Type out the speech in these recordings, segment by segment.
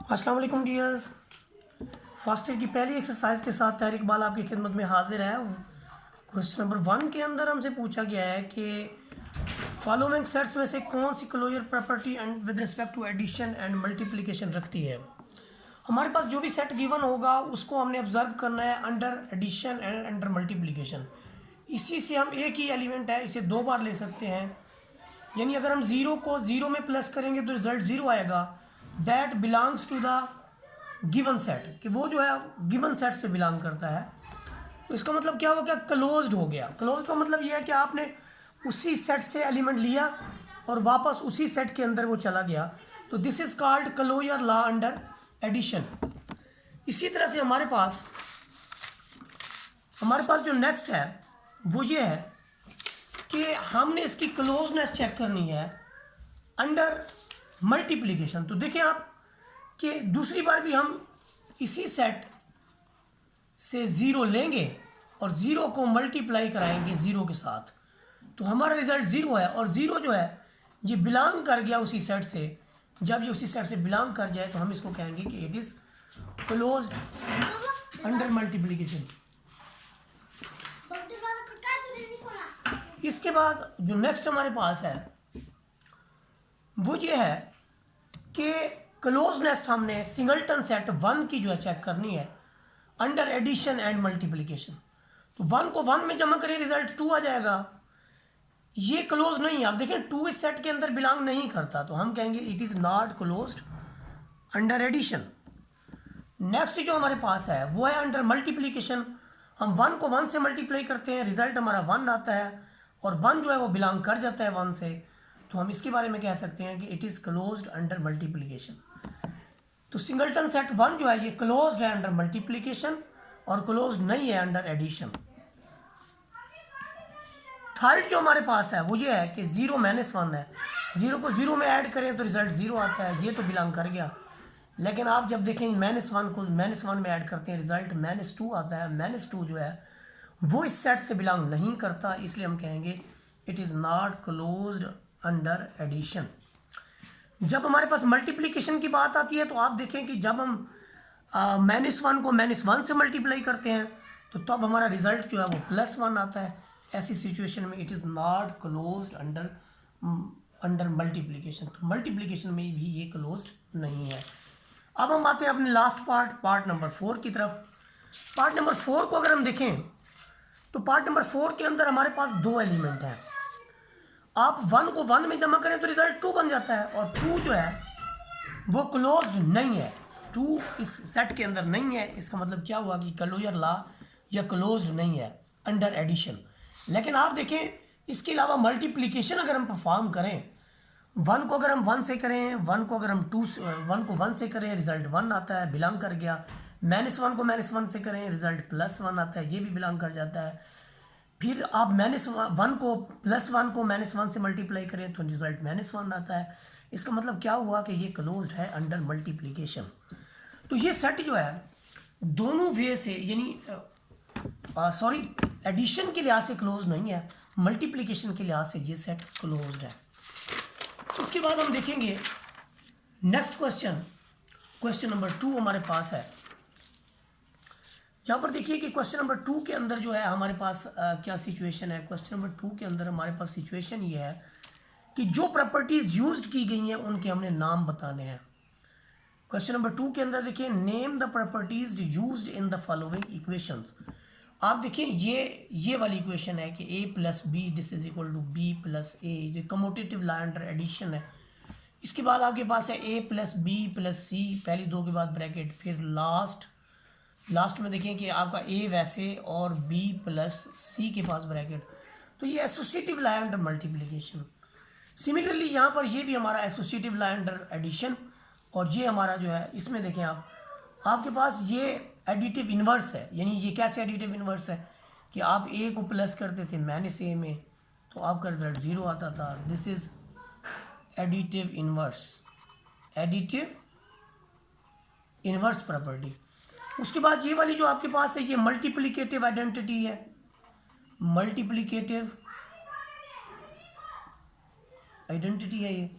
अस्सलाम वालेकुम dears. First year की पहली एक्सरसाइज के साथ तारिक इकबाल आपकी खिदमत में हाजिर है। क्वेश्चन नंबर 1 के अंदर हमसे पूछा गया है कि फॉलोइंग सेट्स में से कौन सी closure property and with respect to addition and multiplication रखती है। हमारे पास जो भी सेट गिवन होगा उसको हमने ऑब्जर्व करना है under addition and under multiplication. इसी से हम एक ही एलिमेंट है इसे दो बार ले सकते हैं, यानी अगर हम ज़ीरो को ज़ीरो में प्लस करेंगे तो रिजल्ट ज़ीरो आएगा। That belongs to the given set, कि वो जो है गिवन सेट से बिलोंग करता है। तो इसका मतलब क्या हो गया, क्लोज्ड हो गया। क्लोज्ड का मतलब ये है कि आपने उसी सेट से एलिमेंट लिया और वापस उसी सेट के अंदर वो चला गया। तो this is called closure law under addition. इसी तरह से हमारे पास जो नेक्स्ट है वो ये है कि हमने इसकी क्लोजनेस चेक करनी है अंडर मल्टीप्लिकेशन। तो देखिए आप कि दूसरी बार भी हम इसी सेट से ज़ीरो लेंगे और ज़ीरो को मल्टीप्लाई कराएंगे ज़ीरो के साथ, तो हमारा रिजल्ट ज़ीरो है। और ज़ीरो जो है ये बिलोंग कर गया उसी सेट से। जब ये उसी सेट से बिलोंग कर जाए तो हम इसको कहेंगे कि it is closed under multiplication. इसके बाद जो नेक्स्ट हमारे पास है वो ये है कि क्लोजनेस हमने सिंगलटन सेट 1 की जो है चेक करनी है अंडर एडिशन एंड मल्टीप्लिकेशन। तो 1 को 1 में जमा करें रिजल्ट 2 आ जाएगा। ये क्लोज नहीं है, आप देखें 2 इस सेट के अंदर बिलोंग नहीं करता, तो हम कहेंगे it is not closed under addition. Next जो हमारे पास है वो है अंडर मल्टीप्लिकेशन। हम 1 को 1 से मल्टीप्लाई करते हैं, रिजल्ट हमारा 1 आता है और 1 जो है वो बिलोंग कर जाता है 1 से, तो हम इसके बारे में कह सकते हैं कि it is closed under multiplication. तो सिंगलटन सेट 1 जो है ये क्लोज्ड है अंडर मल्टीप्लिकेशन और क्लोज्ड नहीं है अंडर एडिशन। थर्ड जो हमारे पास है वो ये है कि 0 -1 है। 0 को 0 में ऐड करें तो रिजल्ट 0 आता है, ये तो बिलोंग कर गया। लेकिन आप जब देखें -1 को -1 में ऐड करते हैं रिजल्ट -2 आता है। -2 जो है वो इस सेट से बिलोंग नहीं करता, इसलिए हम कहेंगे it is not closed under addition. जब हमारे पास मल्टीप्लिकेशन की बात आती है तो आप देखें कि जब हम -1 को -1 से मल्टीप्लाई करते हैं तो तब हमारा रिजल्ट जो है वो +1 आता है। ऐसी सिचुएशन में it is not closed under multiplication. तो मल्टीप्लिकेशन में भी ये क्लोज्ड नहीं है। अब हम आते हैं अपने लास्ट पार्ट नंबर 4 की तरफ। पार्ट नंबर 4 को अगर हम देखें तो पार्ट नंबर 4 के अंदर हमारे पास 2 एलिमेंट हैं। आप 1 को 1 में जमा करें तो रिजल्ट 2 बन जाता है और 2 जो है वो क्लोज्ड नहीं है। 2 इस सेट के अंदर नहीं है, इसका मतलब क्या हुआ कि क्लोजर लॉ या क्लोज्ड नहीं है अंडर एडिशन। लेकिन आप देखें इसके अलावा मल्टीप्लिकेशन अगर हम परफॉर्म करें, 1 को अगर हम 1 से करें, 1 को अगर हम 1 को 1 से करें रिजल्ट 1 आता है, बिलोंग कर गया। -1 को -1 से करें रिजल्ट +1 आता है, ये भी बिलोंग कर जाता है। फिर आप -1 को +1 को -1 से मल्टीप्लाई करें तो रिजल्ट -1 आता है। इसका मतलब क्या हुआ कि ये क्लोज्ड है अंडर मल्टीप्लिकेशन। तो ये सेट जो है दोनों वे से, यानी एडिशन के लिहाज से क्लोज नहीं है, मल्टीप्लिकेशन के लिहाज से ये सेट क्लोज्ड है। इसके बाद हम देखेंगे नेक्स्ट क्वेश्चन नंबर 2 हमारे पास है। यहाँ पर देखिए कि क्वेश्चन नंबर 2 के अंदर जो है हमारे पास क्या सिचुएशन है। क्वेश्चन नंबर 2 के अंदर हमारे पास सिचुएशन ये है कि जो प्रॉपर्टीज़ यूज्ड की गई हैं उनके हमने नाम बताने हैं। क्वेश्चन नंबर 2 के अंदर देखिए name the properties used in the following equations. आप देखिए ये वाली इक्वेशन है कि a+b this is equal to b+a, जो कम्यूटेटिव लॉ अंडर एडिशन है। इसके बाद आपके पास है a+b+c, पहली दो के बाद ब्रैकेट, फिर लास्ट में देखें कि आपका a वैसे और b+c के पास ब्रैकेट। तो ये associative law under multiplication. Similarly यहाँ पर ये भी हमारा एसोसिएटिव लॉ अंडर एडिशन, और ये हमारा जो है इसमें देखें आपके पास ये एडिटिव इन्वर्स है। यानी ये कैसे एडिटिव इन्वर्स है कि आप a को प्लस करते थे -a में तो आपका रिजल्ट 0 आता था। This is additive inverse property. उसके बाद ये वाली जो आपके पास है ये मल्टीप्लिकेटिव आइडेंटिटी है। मल्टीप्लिकेटिव आइडेंटिटी है ये।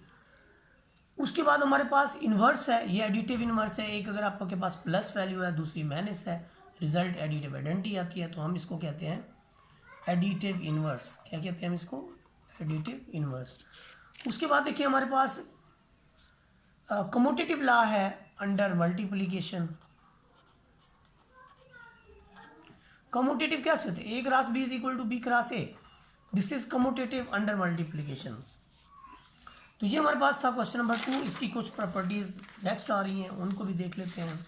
उसके बाद हमारे पास इन्वर्स है, ये एडिटिव इन्वर्स है। एक अगर आपके पास प्लस वैल्यू है, दूसरी माइनस है, रिजल्ट एडिटिव आइडेंटिटी आती है, तो हम इसको कहते हैं एडिटिव इन्वर्स। क्या कहते हैं हम इसको? Additive inverse. उसके बाद देखिए हमारे पास कम्यूटेटिव लॉ है अंडर मल्टीप्लिकेशन। कम्यूटेटिव कैसे होते हैं? A cross B is equal to B cross A, this is commutative under multiplication. तो ये हमारे पास था क्वेश्चन नंबर 2। इसकी कुछ प्रॉपर्टीज नेक्स्ट आ रही हैं, उनको भी देख लेते हैं।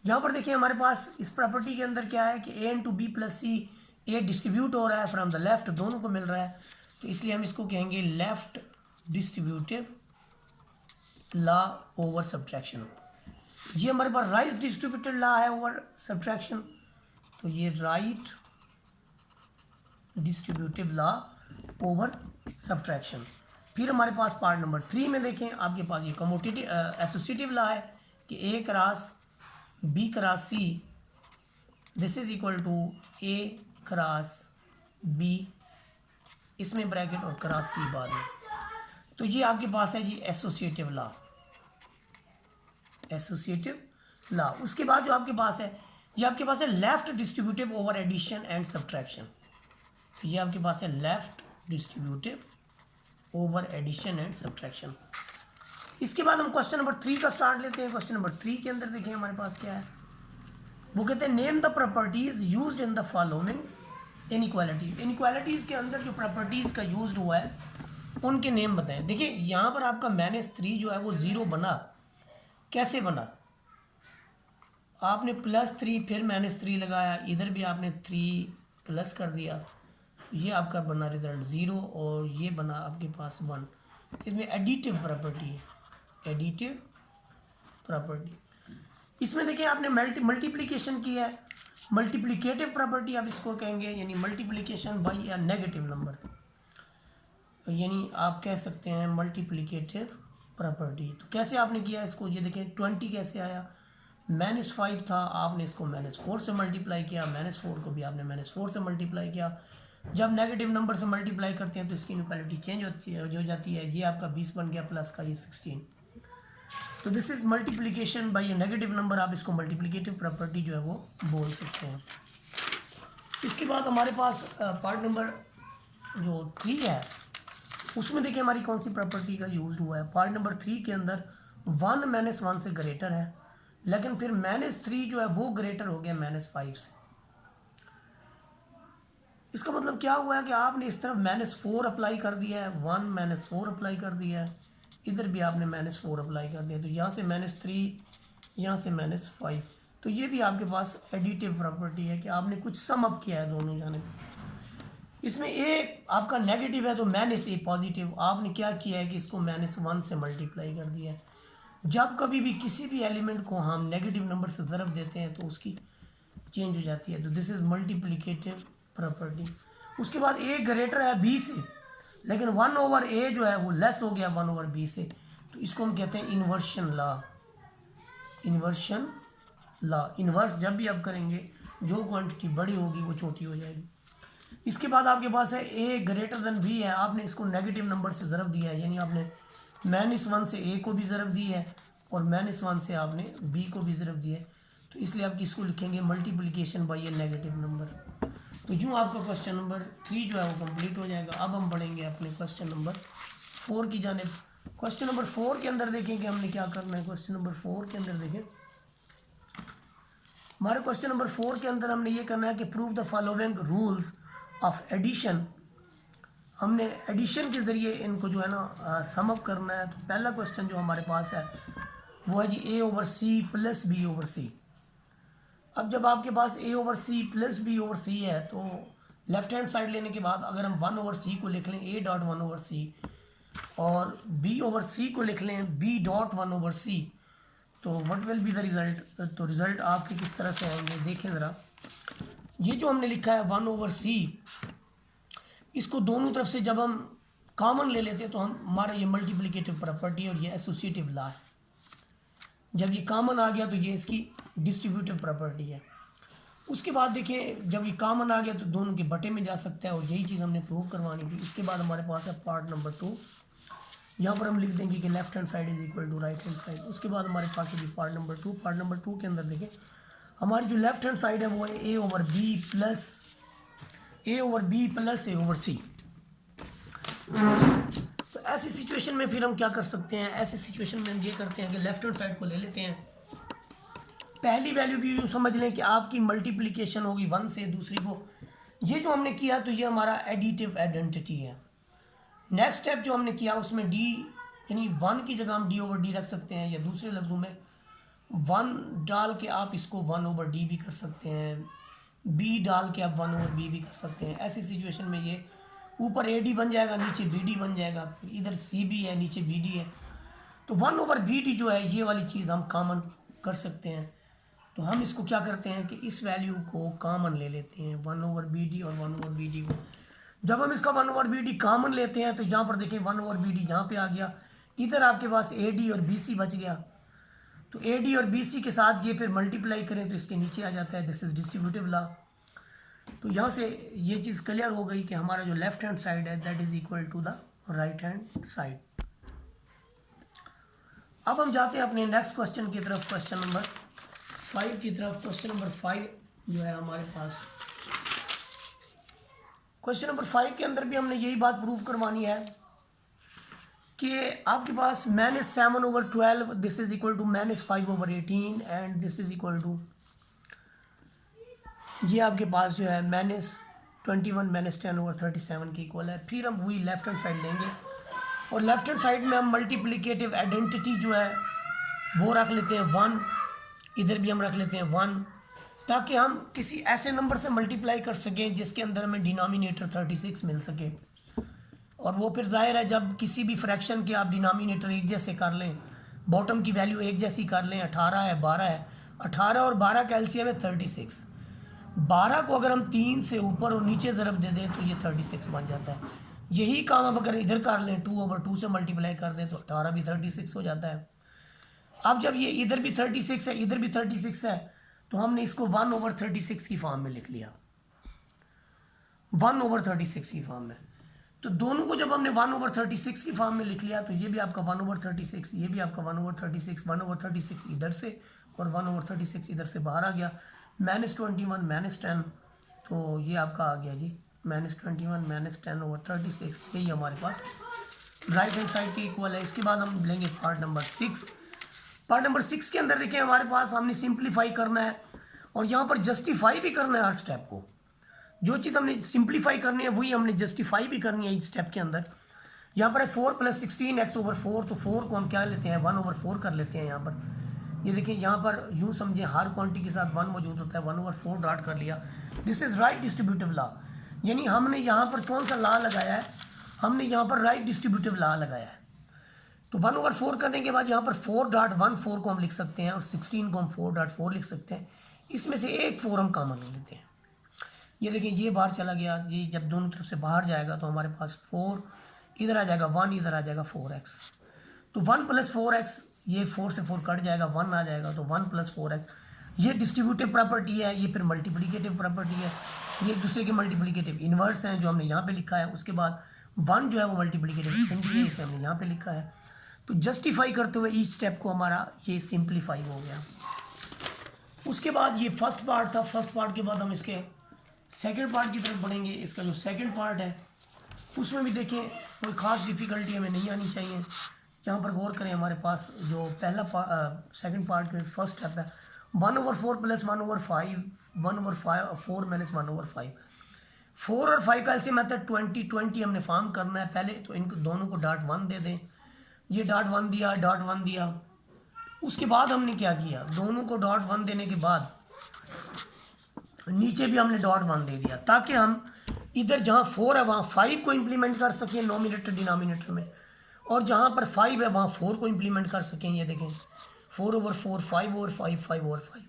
यहाँ पर देखिए हमारे पास इस प्रॉपर्टी के अंदर क्या है कि ए इंटू बी प्लस सी, ए डिस्ट्रीब्यूट हो रहा है फ्रॉम द लेफ्ट, दोनों को मिल रहा है, तो इसलिए हम इसको कहेंगे left distributive law over subtraction. ये हमारे पास राइट डिस्ट्रीब्यूटिव लॉ है ओवर सब्ट्रैक्शन, तो ये right distributive law over subtraction. फिर हमारे पास पार्ट नंबर 3 में देखें, आपके पास ये कम्यूटेटिव एसोसिएटिव लॉ है कि A cross B cross C, this is equal to A cross B, इसमें ब्रैकेट और क्रॉस सी बाद में। तो ये आपके पास है जी एसोसिएटिव लॉ, एसोसिएटिव लॉ। उसके बाद जो आपके पास है, ये आपके पास है left distributive over addition and subtraction. ये आपके पास है left distributive over addition and subtraction. इसके बाद हम क्वेश्चन नंबर 3 का स्टार्ट लेते हैं। क्वेश्चन नंबर 3 के अंदर देखें हमारे पास क्या है, वो कहते हैं name the properties used in the following inequality. Inequalities के अंदर जो प्रॉपर्टीज़ का यूज हुआ है उनके नेम बताएं। देखिए यहाँ पर आपका -3 जो है वो 0 बना, कैसे बना? आपने +3 फिर -3 लगाया, इधर भी आपने 3 प्लस कर दिया, ये आपका बना रिजल्ट 0, और ये बना आपके पास 1। इसमें एडिटिव प्रॉपर्टी है, एडिटिव प्रॉपर्टी। इसमें देखिए आपने मल्टीप्लिकेशन की है, मल्टीप्लिकेटिव प्रॉपर्टी आप इसको कहेंगे, यानी multiplication by a negative number, यानी आप कह सकते हैं मल्टीप्लिकेटिव प्रॉपर्टी। तो कैसे आपने किया इसको, ये देखें 20 कैसे आया, -5 था, आपने इसको -4 से मल्टीप्लाई किया, -4 को भी आपने -4 से मल्टीप्लाई किया। जब नेगेटिव नंबर से मल्टीप्लाई करते हैं तो इसकी इनइक्वालिटी चेंज होती है, जो जाती है, ये आपका 20 बन गया, प्लस का ये 16। तो this is multiplication bye A negative number, आप इसको मल्टीप्लिकेटिव प्रॉपर्टी जो है वो बोल सकते हैं। इसके बाद हमारे पास पार्ट नंबर जो 3 है, उसमें देखिए हमारी कौन सी प्रॉपर्टी का यूज हुआ है। पार्ट नंबर 3 के अंदर 1 -1 से ग्रेटर है, लेकिन फिर -3 जो है वो ग्रेटर हो गया -5 से। इसका मतलब क्या हुआ है कि आपने इस तरफ -4 अप्लाई कर दिया है, 1 -4 अप्लाई कर दिया है, इधर भी आपने -4 अप्लाई कर दिया, तो यहाँ से -3, यहाँ से -5। तो ये भी आपके पास एडिटिव प्रॉपर्टी है कि आपने कुछ सम अप किया है दोनों जाने। इसमें ए आपका नेगेटिव है तो -a पॉजिटिव, आपने क्या किया है कि इसको -1 से मल्टीप्लाई कर दिया है। जब कभी भी किसी भी एलिमेंट को हम नेगेटिव नंबर से ज़रब देते हैं तो उसकी चेंज हो जाती है, तो दिस इज़ मल्टीप्लिकेटिव प्रॉपर्टी। उसके बाद ए ग्रेटर है बी से, लेकिन 1/a जो है वो लेस हो गया 1/b से, तो इसको हम कहते हैं inversion law. Inversion law, inverse जब भी आप करेंगे जो क्वांटिटी बड़ी होगी वो छोटी हो जाएगी। इसके बाद आपके पास है ए ग्रेटर देन बी है, आपने इसको नेगेटिव नंबर से ज़रब दिया है, यानी आपने -1 से ए को भी ज़रब दी है और -1 से आपने बी को भी ज़रब दिया है, तो इसलिए आप इसको लिखेंगे multiplication by A negative number. तो यूँ आपका क्वेश्चन नंबर 3 जो है वो कंप्लीट हो जाएगा। अब हम बढ़ेंगे अपने क्वेश्चन नंबर 4 की जानिब। क्वेश्चन नंबर 4 के अंदर देखें कि हमने क्या करना है। क्वेश्चन नंबर 4 के अंदर देखें, हमारे क्वेश्चन नंबर 4 के अंदर हमने ये करना है कि prove the following rules of addition. हमने एडिशन के ज़रिए इनको जो है ना सम अप करना है। तो पहला क्वेश्चन जो हमारे पास है वो है जी a/c + b/c। अब जब आपके पास a/c + b/c है तो लेफ्ट हैंड साइड लेने के बाद अगर हम 1/c को लिख लें a.1/c और b/c को लिख लें b.1/c, तो what will be the result. तो रिज़ल्ट आपके किस तरह से आएंगे देखें ज़रा। ये जो हमने लिखा है 1/c, इसको दोनों तरफ से जब हम कॉमन ले लेते हैं तो हमारा ये मल्टीप्लिकेटिव प्रॉपर्टी और ये एसोसिएटिव लॉ है। जब ये कॉमन आ गया तो ये इसकी डिस्ट्रीब्यूटिव प्रॉपर्टी है। उसके बाद देखिए जब ये कॉमन आ गया तो दोनों के बटे में जा सकता है, और यही चीज़ हमने प्रूव करवानी थी। इसके बाद हमारे पास है पार्ट नंबर 2, यहाँ पर हम लिख देंगे कि left hand side is equal to right hand side. उसके बाद हमारे पास है पार्ट नंबर 2। पार्ट नंबर 2 के अंदर देखें हमारी जो लेफ्ट हैंड साइड है वो है ए ओवर बी प्लस ए ओवर सी। तो ऐसी सिचुएशन में फिर हम क्या कर सकते हैं, ऐसी सिचुएशन में हम ये करते हैं कि लेफ्ट हैंड साइड को ले लेते हैं। पहली वैल्यू भी यूँ समझ लें कि आपकी मल्टीप्लिकेशन होगी 1 से, दूसरी को ये जो हमने किया तो ये हमारा एडिटिव आइडेंटिटी है। नेक्स्ट स्टेप जो हमने किया उसमें डी यानी 1 की जगह हम डी ओवर डी रख सकते हैं, या दूसरे लफ्ज़ों में 1 डाल के आप इसको 1 ओवर डी भी कर सकते हैं, बी डाल के आप 1 ओवर बी भी कर सकते हैं। ऐसी सिचुएशन में ये ऊपर ए डी बन जाएगा, नीचे बी डी बन जाएगा, फिर इधर सी बी है, नीचे बी डी है। तो 1 ओवर बी डी जो है ये वाली चीज़ हम कॉमन कर सकते हैं। तो हम इसको क्या करते हैं कि इस वैल्यू को कॉमन ले लेते हैं, 1 ओवर बी डी और 1 ओवर बी डी को। जब हम इसका 1 ओवर बी डी कॉमन लेते हैं तो यहाँ पर देखें 1 ओवर बी डी यहाँ पर आ गया, इधर आपके पास ए डी और बी सी बच गया। तो ए डी और बी सी के साथ ये फिर मल्टीप्लाई करें तो इसके नीचे आ जाता है, दिस इज़ डिस्ट्रीब्यूटिव लॉ। तो यहाँ से ये चीज़ क्लियर हो गई कि हमारा जो लेफ्ट हैंड साइड है that is equal to the right hand side. अब हम जाते हैं अपने नेक्स्ट क्वेश्चन की तरफ, क्वेश्चन नंबर 5 की तरफ। क्वेश्चन नंबर 5 जो है हमारे पास, क्वेश्चन नंबर 5 के अंदर भी हमने यही बात प्रूव करवानी है कि आपके पास -7 over 12 this is equal to -5 over 18 and this is equal to, ये आपके पास जो है -21 -10 ओवर 37 के इक्वल है। फिर हम वही लेफ्ट हैंड साइड लेंगे और लेफ्ट हैंड साइड में हम मल्टीप्लिकेटिव आइडेंटिटी जो है वो रख लेते हैं 1, इधर भी हम रख लेते हैं 1, ताकि हम किसी ऐसे नंबर से मल्टीप्लाई कर सकें जिसके अंदर हमें डिनोमिनेटर 36 मिल सके। और वो फिर जाहिर है जब किसी भी फ्रैक्शन के आप डिनोमिनेटर एक जैसे कर लें, बॉटम की वैल्यू एक जैसी कर लें, 18 है 12 है, 18 और 12 का एलसीएम है 36। 12 को अगर हम 3 से ऊपर और नीचे ज़रब दे दें तो ये 36 बन जाता है। यही काम अब अगर इधर कर लें 2 ओवर 2 से मल्टीप्लाई कर दें तो 18 भी 36 हो जाता है। अब जब ये इधर भी 36 है, इधर भी 36 है, तो हमने इसको 1 ओवर 36 की फॉर्म में लिख लिया, 1 ओवर 36 की फॉर्म में। तो दोनों को जब हमने 1 ओवर 36 की फॉर्म में लिख लिया तो ये भी आपका 1 ओवर 36, ये भी आपका 1 ओवर 36, 1 ओवर 36 इधर से और 1 ओवर 36 इधर से बाहर आ गया, -21 -10, तो ये आपका आ गया जी -21 -10 ओवर 36। यही हमारे पास राइट हैंड साइड के इक्वल है। इसके बाद हम लेंगे पार्ट नंबर 6। पार्ट नंबर 6 के अंदर देखिए हमारे पास हमने सिंप्लीफाई करना है और यहाँ पर जस्टिफाई भी करना है हर स्टेप को। जो चीज़ हमने सिंप्लीफाई करनी है वही हमने जस्टिफाई भी करनी है इस स्टेप के अंदर। यहाँ पर है 4 + 16 x ओवर 4, तो 4 को हम क्या लेते हैं 1 ओवर 4 कर लेते हैं। यहाँ पर ये देखिए, यहाँ पर यूँ समझें हर क्वांटिटी के साथ 1 मौजूद होता है, 1 ओवर 4 डॉट कर लिया। This is right distributive law, यानी हमने यहाँ पर कौन सा लॉ लगाया है, हमने यहाँ पर राइट डिस्ट्रीब्यूटिव लॉ लगाया है। तो 1 ओवर 4 करने के बाद यहाँ पर 4.14 को हम लिख सकते हैं और 16 को हम 4.4 लिख सकते हैं। इसमें से एक 4 हम कॉमन ले लेते हैं। ये देखिए ये बाहर चला गया, ये जब दोनों तरफ से बाहर जाएगा तो हमारे पास 4 इधर आ जाएगा, 1 इधर आ जाएगा, 4x। तो 1 + 4x, ये 4 से 4 कट जाएगा, 1 आ जाएगा, तो 1 + 4x। ये डिस्ट्रीब्यूटिव प्रॉपर्टी है, ये फिर मल्टीप्लिकेटिव प्रॉपर्टी है, ये एक दूसरे के मल्टीप्लिकेटिव इन्वर्स हैं जो हमने यहाँ पे लिखा है। उसके बाद 1 जो है वो मल्टीप्लिकेटिव इंफिनिटी है, इसे हमने यहाँ पे लिखा है। तो जस्टिफाई करते हुए ईच स्टेप को हमारा ये सिंप्लीफाई हो गया। उसके बाद ये फर्स्ट पार्ट था। फर्स्ट पार्ट के बाद हम इसके सेकंड पार्ट की तरफ बढ़ेंगे। इसका जो सेकंड पार्ट है उसमें भी देखें कोई ख़ास डिफ़िकल्टी हमें नहीं आनी चाहिए। यहाँ पर गौर करें, हमारे पास जो पहला सेकंड पार्ट का फर्स्ट स्टेप है 1 ओवर 4 + 1 ओवर 5, 1 ओवर 4 - 1 ओवर 5। 4 और 5 का एलसीएम मेथड 20 हमने फॉर्म करना है पहले। तो इनको दोनों को .1 दे दें, ये .1 दिया, .1 दिया। उसके बाद हमने क्या किया, दोनों को .1 देने के बाद नीचे भी हमने .1 दे दिया, ताकि हम इधर जहाँ 4 है वहाँ 5 को इम्प्लीमेंट कर सकें नोमिनेटर डिनोमिनेटर में, और जहाँ पर 5 है वहाँ 4 को इम्प्लीमेंट कर सकें। ये देखें 4 ओवर 4, 5 ओवर 5, 5 ओवर 5,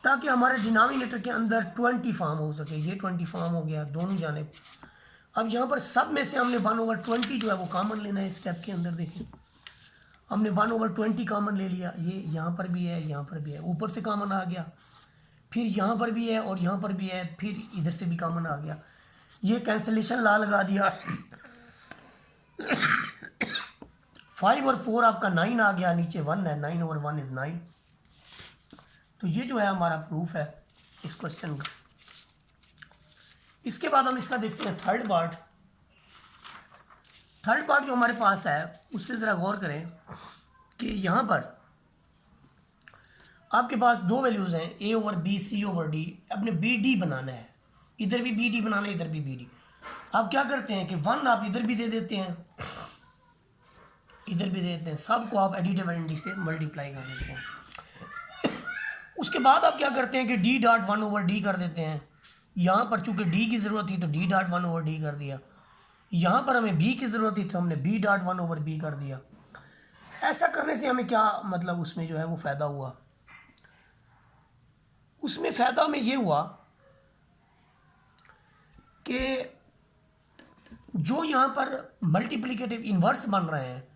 ताकि हमारे डिनोमिनेटर के अंदर 20 फॉर्म हो सके। ये 20 फॉर्म हो गया दोनों जानिब। अब यहाँ पर सब में से हमने 1 ओवर 20 जो है वो कॉमन लेना है। स्टेप के अंदर देखें हमने 1 ओवर 20 कॉमन ले लिया, ये यहाँ पर भी है, यहाँ पर भी है, ऊपर से कॉमन आ गया, फिर यहाँ पर भी है और यहाँ पर भी है, फिर इधर से भी कॉमन आ गया। ये कैंसिलेशन लॉ लगा दिया। 5 और 4 आपका 9 आ गया, नीचे 1 है, 9 ओवर 1 इज 9। तो ये जो है हमारा प्रूफ है इस क्वेश्चन का। इसके बाद हम इसका देखते हैं थर्ड पार्ट। थर्ड पार्ट जो हमारे पास है उस पर ज़रा गौर करें कि यहाँ पर आपके पास दो वैल्यूज़ हैं, ए over B, C over D. अपने बी डी बनाना है, इधर भी बी डी बनाना है, इधर भी बी डी। आप क्या करते हैं कि 1 आप इधर भी दे देते हैं, इधर भी दे देते हैं, सबको आप एडिटिव आइडेंटिटी से मल्टीप्लाई कर देते हैं। उसके बाद आप क्या करते हैं कि डी डॉट 1 ओवर डी कर देते हैं। यहाँ पर चूंकि डी की ज़रूरत थी तो डी डॉट 1 ओवर डी कर दिया। यहाँ पर हमें बी की ज़रूरत थी तो हमने बी डॉट 1 ओवर बी कर दिया। ऐसा करने से हमें क्या मतलब उसमें जो है वो फ़ायदा हुआ, उसमें फ़ायदा में ये हुआ कि जो यहाँ पर मल्टीप्लिकेटिव इन्वर्स बन रहे हैं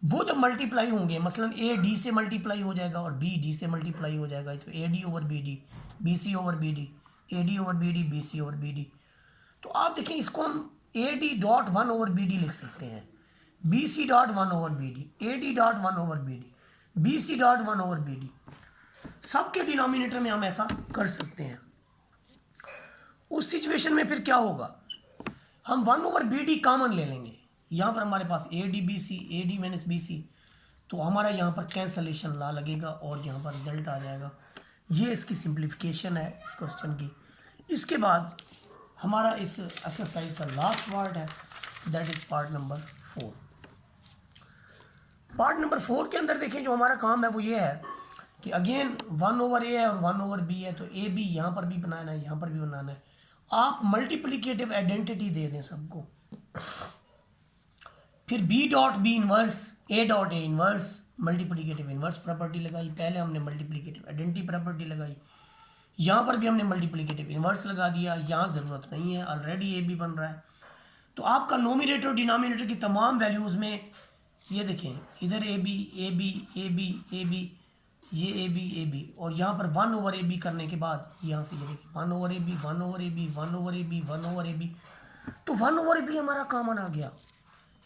वो जब मल्टीप्लाई होंगे, मसलन ए डी से मल्टीप्लाई हो जाएगा और बी डी से मल्टीप्लाई हो जाएगा, तो A D over B D, B C over B D, A D over B D, B C over B D. तो आप देखें इसको हम A D dot 1 over B D लिख सकते हैं, B C dot 1 over B D, A D dot 1 over B D, B C dot 1 over B D. सबके denominator में हम ऐसा कर सकते हैं। उस सिचुएशन में फिर क्या होगा, हम 1 ओवर बी डी कॉमन ले लेंगे। यहाँ पर हमारे पास A D B C, A D minus B C, तो हमारा यहाँ पर कैंसलेशन ला लगेगा और यहाँ पर रिजल्ट आ जाएगा। ये इसकी सिंप्लीफिकेशन है इस क्वेश्चन की। इसके बाद हमारा इस एक्सरसाइज का लास्ट पार्ट है, that is part number 4। Part number 4 के अंदर देखें जो हमारा काम है वो ये है कि अगेन 1 ओवर ए है और 1 ओवर बी है, तो ए बी यहाँ पर भी बनाना है, यहाँ पर भी बनाना है। आप मल्टीप्लिकेटिव आइडेंटिटी दे दें सबको, फिर B dot B inverse, A dot A inverse, multiplicative inverse property लगाई। पहले हमने मल्टीप्लिकेटिव आइडेंटिटी प्रॉपर्टी लगाई, यहाँ पर भी हमने मल्टीप्लिकेटिव इन्वर्स लगा दिया। यहाँ ज़रूरत नहीं है, ऑलरेडी ए बी बन रहा है। तो आपका नोमिनेटर और डिनोमिनेटर की तमाम वैल्यूज़ में ये देखें, इधर A B A B A B A B, ये ए बी, और यहाँ पर 1 ओवर ए बी करने के बाद यहाँ से ये देखिए 1 over A B, 1 over A B, 1 over A B, 1 over A B. तो 1 ओवर ए बी हमारा कॉमन आ गया,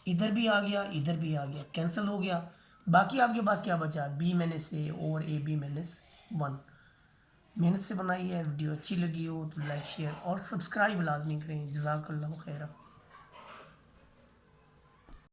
इधर भी आ गया, इधर भी आ गया, कैंसिल हो गया। बाकी आपके पास क्या बचा, B minus A over A B minus 1। मेहनत से बनाई है, वीडियो अच्छी लगी हो तो लाइक शेयर और सब्सक्राइब लाजमी करें। जज़ाकल्लाहु खैरा।